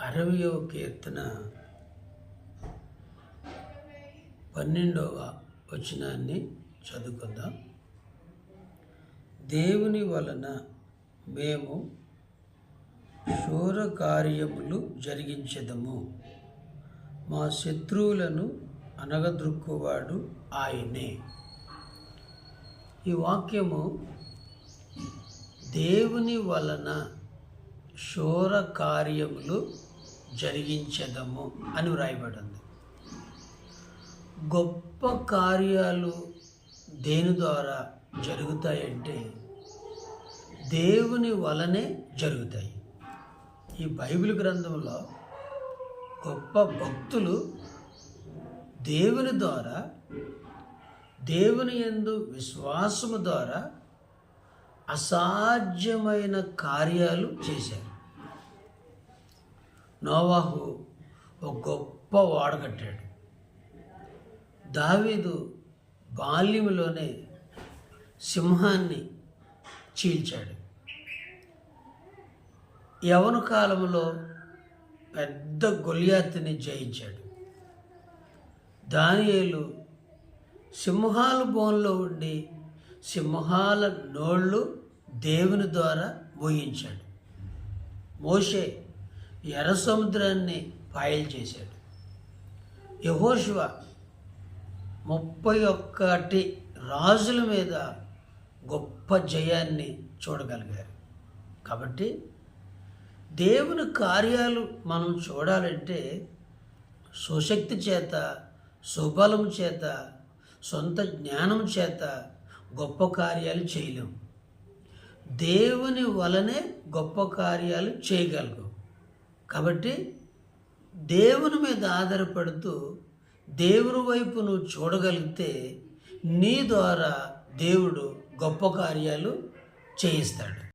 60వ కీర్తన 12వ వచనాన్ని చదువుకుందాం. దేవుని వలన మేము శూర కార్యములు జరిగించెదము, మా శత్రువులను అనగద్రొక్కువాడు ఆయనే. ఈ వాక్యము దేవుని వలన శూర కార్యములు జరిగించెదము అని వ్రాయబడింది. గొప్ప కార్యాలు దేని ద్వారా జరుగుతాయంటే దేవుని వలనే జరుగుతాయి. ఈ బైబిల్ గ్రంథంలో గొప్ప భక్తులు దేవుని ద్వారా, దేవుని యందు విశ్వాసము ద్వారా అసాధ్యమైన కార్యాలు చేశారు. నోవాహు ఒక గొప్ప ఓడ కట్టాడు. దావీదు బాల్యములోనే సింహాన్ని చీల్చాడు. యవ్వన కాలంలో పెద్ద గొలియాతుని జయించాడు. దానియేలు సింహాల బోన్లో ఉండి సింహాల నోళ్ళు దేవుని ద్వారా మోయించాడు. మోషే ఎర్ర సముద్రాన్ని పాయలు చేశాడు. యెహోషువ 31 రాజుల మీద గొప్ప జయాన్ని చూడగలిగారు. కాబట్టి దేవుని కార్యాలు మనం చూడాలంటే సుశక్తి చేత, సుబలం చేత, సొంత జ్ఞానం చేత గొప్ప కార్యాలు చేయలేం. దేవుని వలనే గొప్ప కార్యాలు చేయగలరు. కాబట్టి దేవుని మీద ఆధారపడుతూ దేవుని వైపు నువ్వు చూడగలిగితే నీ ద్వారా దేవుడు గొప్ప కార్యాలు చేయిస్తాడు.